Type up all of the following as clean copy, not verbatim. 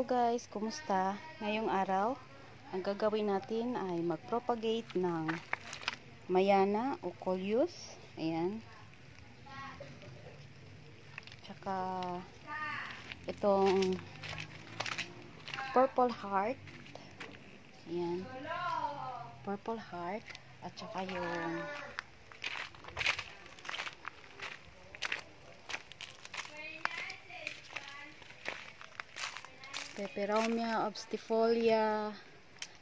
Hello guys, kumusta? Ngayong araw, ang gagawin natin ay mag-propagate ng Mayana o Coleus. Ayan. Tsaka itong Purple Heart. Ayan. Purple Heart. At tsaka yung Peperomia obstifolia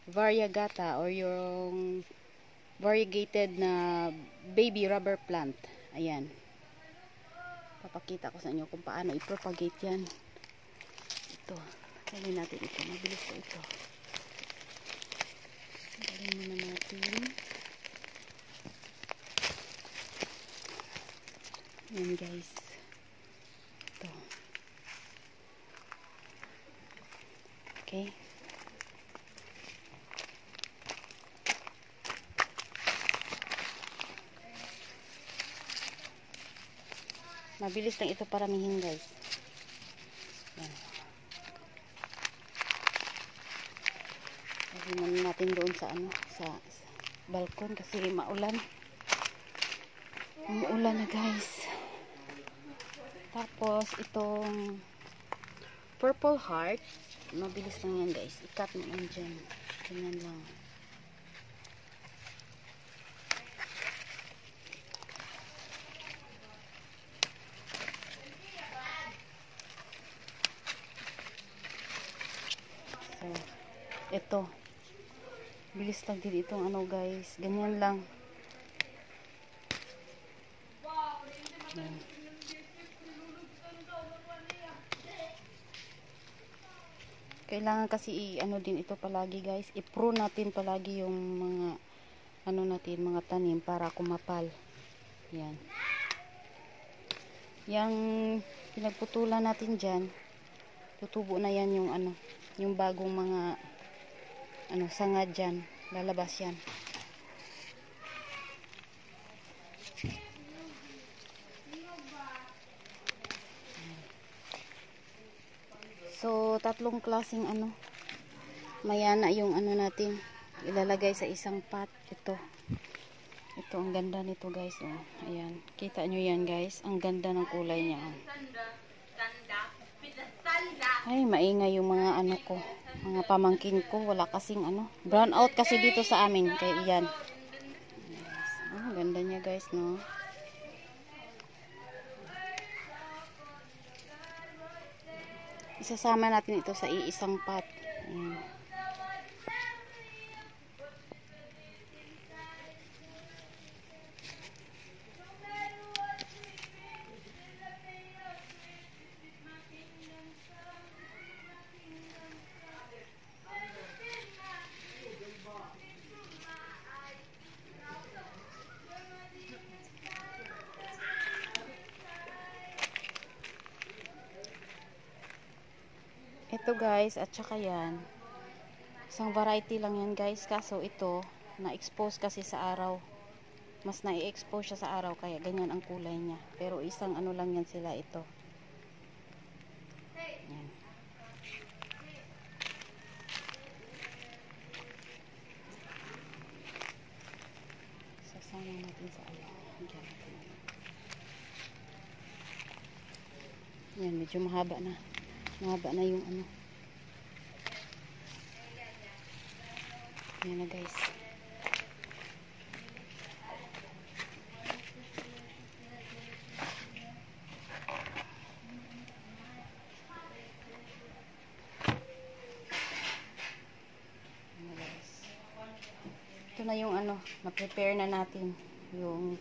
variegata or yung variegated na baby rubber plant. Ayan. Papakita ko sa inyo kung paano i-propagate yan. Ito. Dalhin natin ito. Mabilis ko ito. Dalhin muna natin. Ayan guys. Ito. Okay. Mabilis lang ito paramihin guys. Yan. Lagyan natin doon sa sa balkon kasi maulan. Umuulan na guys. Tapos itong Purple Heart, mabilis lang yan guys. I-cut mo lang dyan. Ganyan lang. So, ito. Bilis lang din itong guys. Ganyan lang. Yan. Kailangan kasi din ito palagi guys. I-prune natin palagi yung mga natin, mga tanim para kumapal. Yan. Yang pinagputulan natin diyan, tutubo na yan yung yung bagong mga sanga diyan. Lalabas yan. So, tatlong klaseng Mayana yung natin ilalagay sa isang pot. Ito ang ganda nito guys. Oh. Ayan, kita nyo yan guys, ang ganda ng kulay niya. Ay, maingay yung mga ko, mga pamangkin ko. Wala kasing brown out kasi dito sa amin, kaya yan. Oh, ganda niya guys, no. Isasama natin ito sa iisang pot. Ayan. Ito guys, at saka yan, isang variety lang yan guys, kaso ito na-expose kasi sa araw, mas na-expose siya sa araw kaya ganyan ang kulay niya, pero isang lang yan sila. Ito yan. Sasama natin sa yan, medyo mahaba na yung yan na guys. Ito na yung na-prepare na natin yung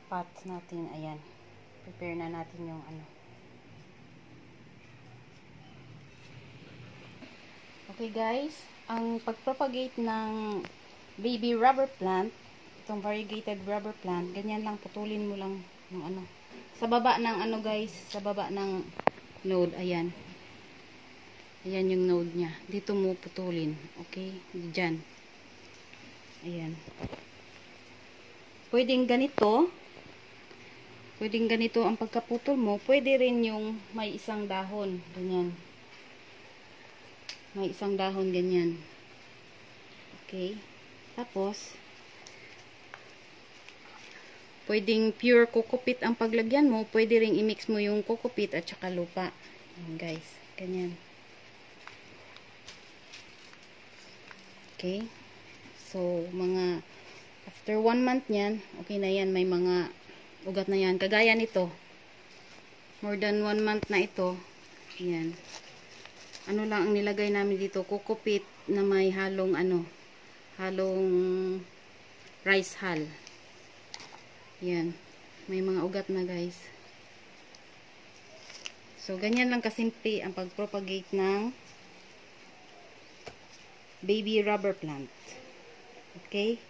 pots natin. Ayan, prepare na natin yung Okay guys, ang pagpropagate ng baby rubber plant, itong variegated rubber plant, ganyan lang, putulin mo lang yung sa baba ng guys, sa baba ng node. Ayan. Ayan yung node niya. Dito mo putulin. Okay? Diyan. Ayan. Pwedeng ganito. Pwedeng ganito ang pagkaputol mo. Pwede rin yung may isang dahon. Ganyan. May isang dahon ganyan. Okay. Tapos, pwedeng pure kokopit ang paglagyan mo. Pwede rin i-mix mo yung kokopit at saka lupa. Ayan guys. Ganyan. Okay. So, mga after 1 month niyan, okay na yan. May mga ugat na yan. Kagaya nito. More than 1 month na ito. Yan. Ano lang ang nilagay namin dito. Kokopit na may halong halong rice hull. Yan. May mga ugat na guys. So, ganyan lang kasimple ang pagpropagate ng baby rubber plant. Okay?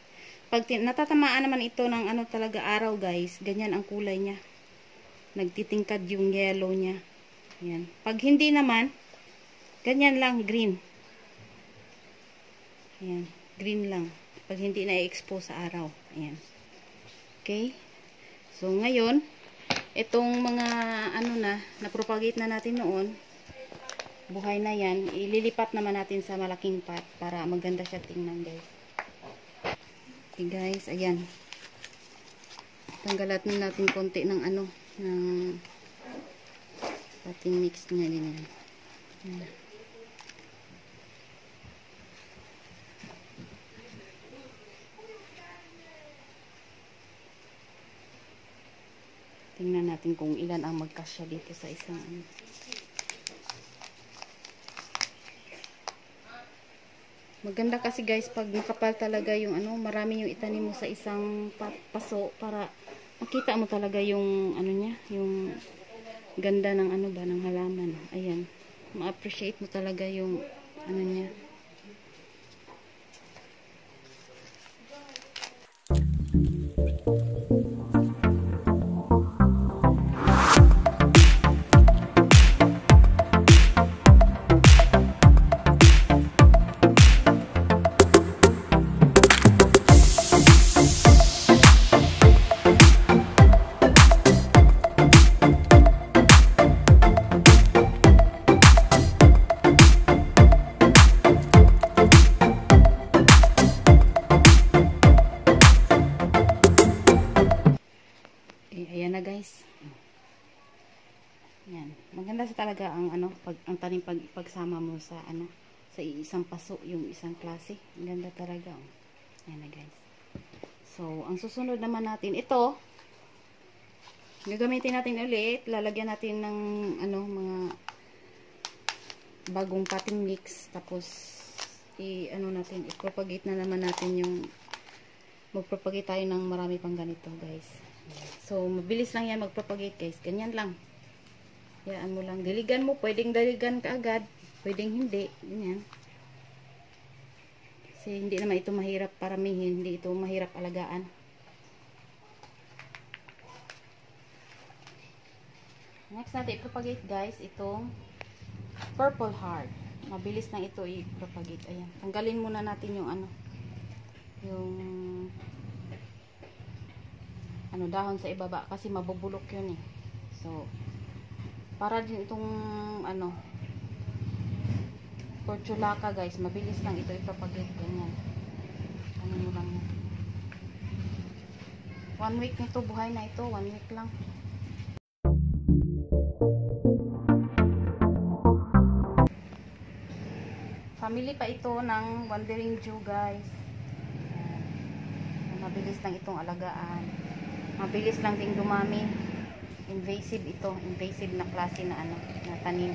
Pag natatamaan naman ito ng talaga araw guys, ganyan ang kulay niya. Nagtitingkad yung yellow niya. Ayan. Pag hindi naman, ganyan lang, green. Ayan. Green lang. Pag hindi na-expose sa araw. Ayan. Okay? So, ngayon, itong mga na-propagate na natin noon, buhay na yan, ililipat naman natin sa malaking pot para maganda siya tingnan guys. Okay guys, ayan. Tanggalan natin konti ng ng ating mix niya din. Ayan. Tingnan natin kung ilan ang magkasya dito sa isang Maganda kasi guys pag makapal talaga yung marami yung itanim mo sa isang paso para makita mo talaga yung niya, yung ganda ng ng halaman. Ayan. Ma-appreciate mo talaga yung niya. Guys. Yan. Maganda sa talaga ang ang tanim pagsama mo sa sa isang paso, yung isang klase. Ang ganda talaga. Yan na guys. So, ang susunod naman natin ito. Gagamitin natin ulit, lalagyan natin ng mga bagong potting mix tapos natin i-propagate na naman natin yung mag-propagate tayo ng marami pang ganito, guys. So, mabilis lang yan mag-propagate guys. Ganyan lang. Hayaan mo lang. Diligan mo. Pwedeng diligan ka agad. Pwedeng hindi. Ganyan. Kasi hindi naman ito mahirap paramihin. Hindi ito mahirap alagaan. Next natin i-propagate guys. Itong purple heart. Mabilis lang ito i-propagate. Ayan. Tanggalin muna natin yung dahon sa ibaba kasi mabubulok yun eh. So, para din itong portulaka guys, mabilis lang ito ipapagit ganyan. Mo lang yan. 1 week nito, buhay na ito. 1 week lang. Family pa ito ng Wandering Jew guys. Mabilis lang itong alagaan. Mabilis lang ding dumami. Invasive ito. Invasive na klase na na tanim.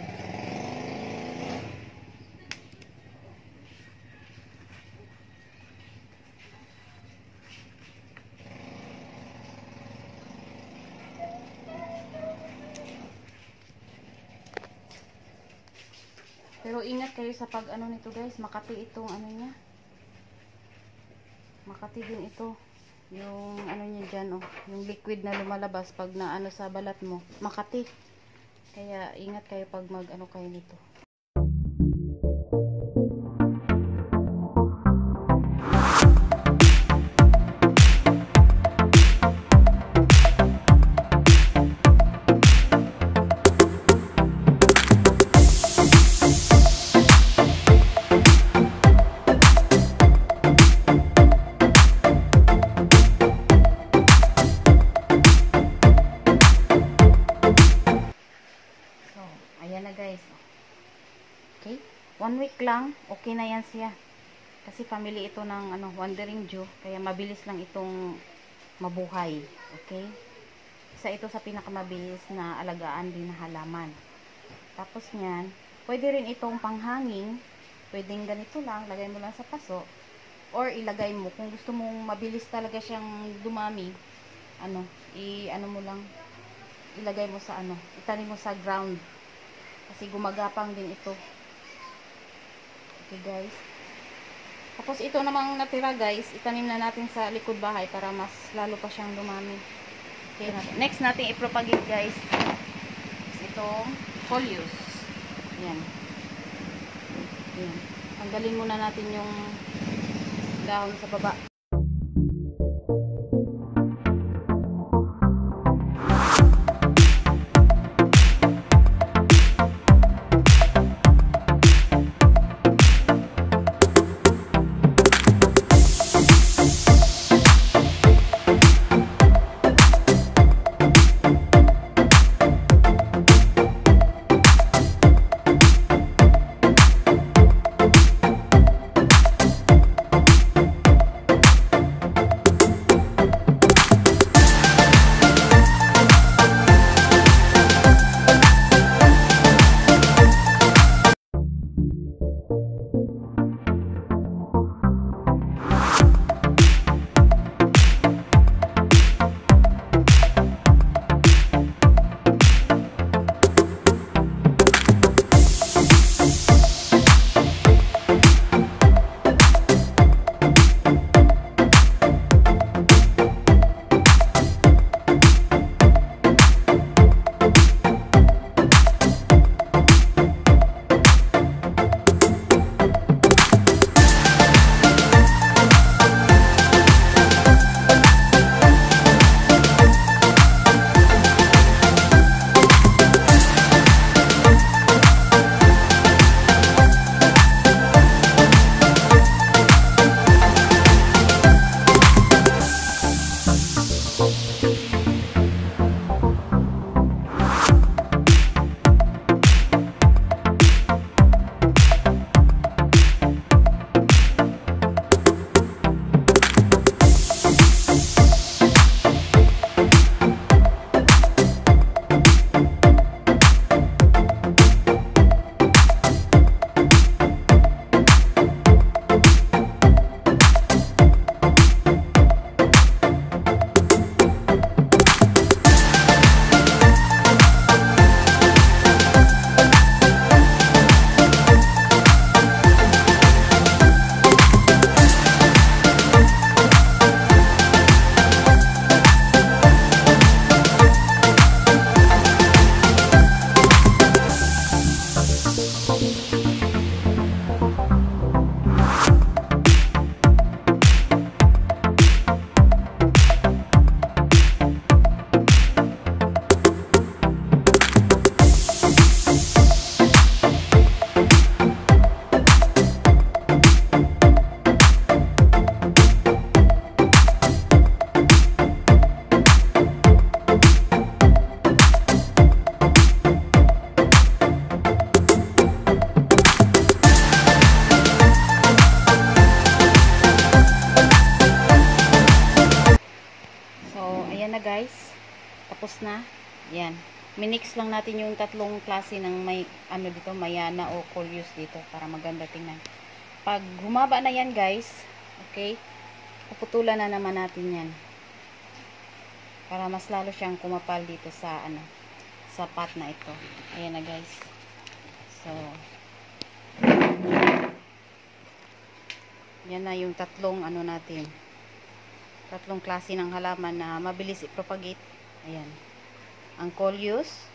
Pero ingat kayo sa pag nito guys. Makati itong niya. Makati din ito. Yung niya dyan, yung liquid na lumalabas pag na sa balat mo, makati. Kaya ingat kayo pag kayo nito. Ayan na guys. Okay? 1 week lang, okay na yan siya. Kasi family ito ng Wandering Jew, kaya mabilis lang itong mabuhay. Okay? Isa ito sa pinakamabilis na alagaan din na halaman. Tapos niyan, pwede rin itong panghanging. Pwedeng ganito lang, lagay mo lang sa paso. Or ilagay mo, kung gusto mong mabilis talaga siyang dumami, mo lang, ilagay mo sa itanim mo sa ground. Kasi gumagapang din ito. Okay guys. Tapos ito namang natira guys, itanim na natin sa likod bahay para mas lalo pa siyang dumami. Okay, next natin i-propagate guys. Itong coleus. Ayan. Ayan. Tanggalin muna natin yung dahon sa baba. Guys, tapos na. Yan. Minix lang natin yung tatlong klase ng may dito, mayana o coleus dito para maganda tingnan. Pag humaba na yan guys, okay, puputulan na naman natin yan para mas lalo siyang kumapal dito sa sa pot na ito. Ayan na guys. So yan na yung tatlong natin, tatlong klase ng halaman na mabilis i-propagate. Ayan. Ang coleus,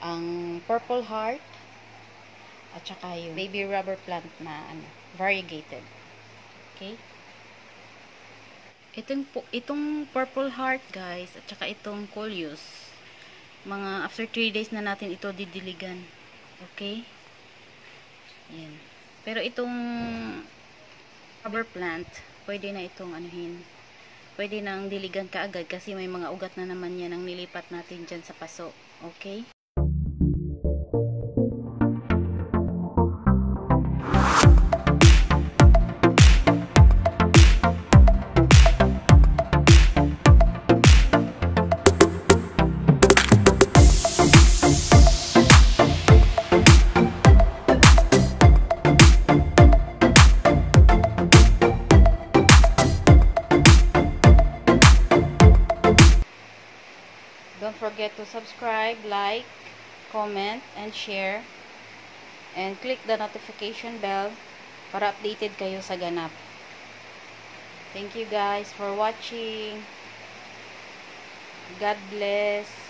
ang purple heart, at saka yung baby rubber plant na variegated. Okay? Itong purple heart guys, at saka itong coleus, mga after 3 days na natin ito didiligan. Okay? Ayan. Pero itong rubber plant, pwede na itong pwede nang diligan kaagad kasi may mga ugat na naman yan ang nilipat natin dyan sa paso. Okay? forget to subscribe, like, comment, and share. And click the notification bell para updated kayo sa ganap. Thank you guys for watching. God bless.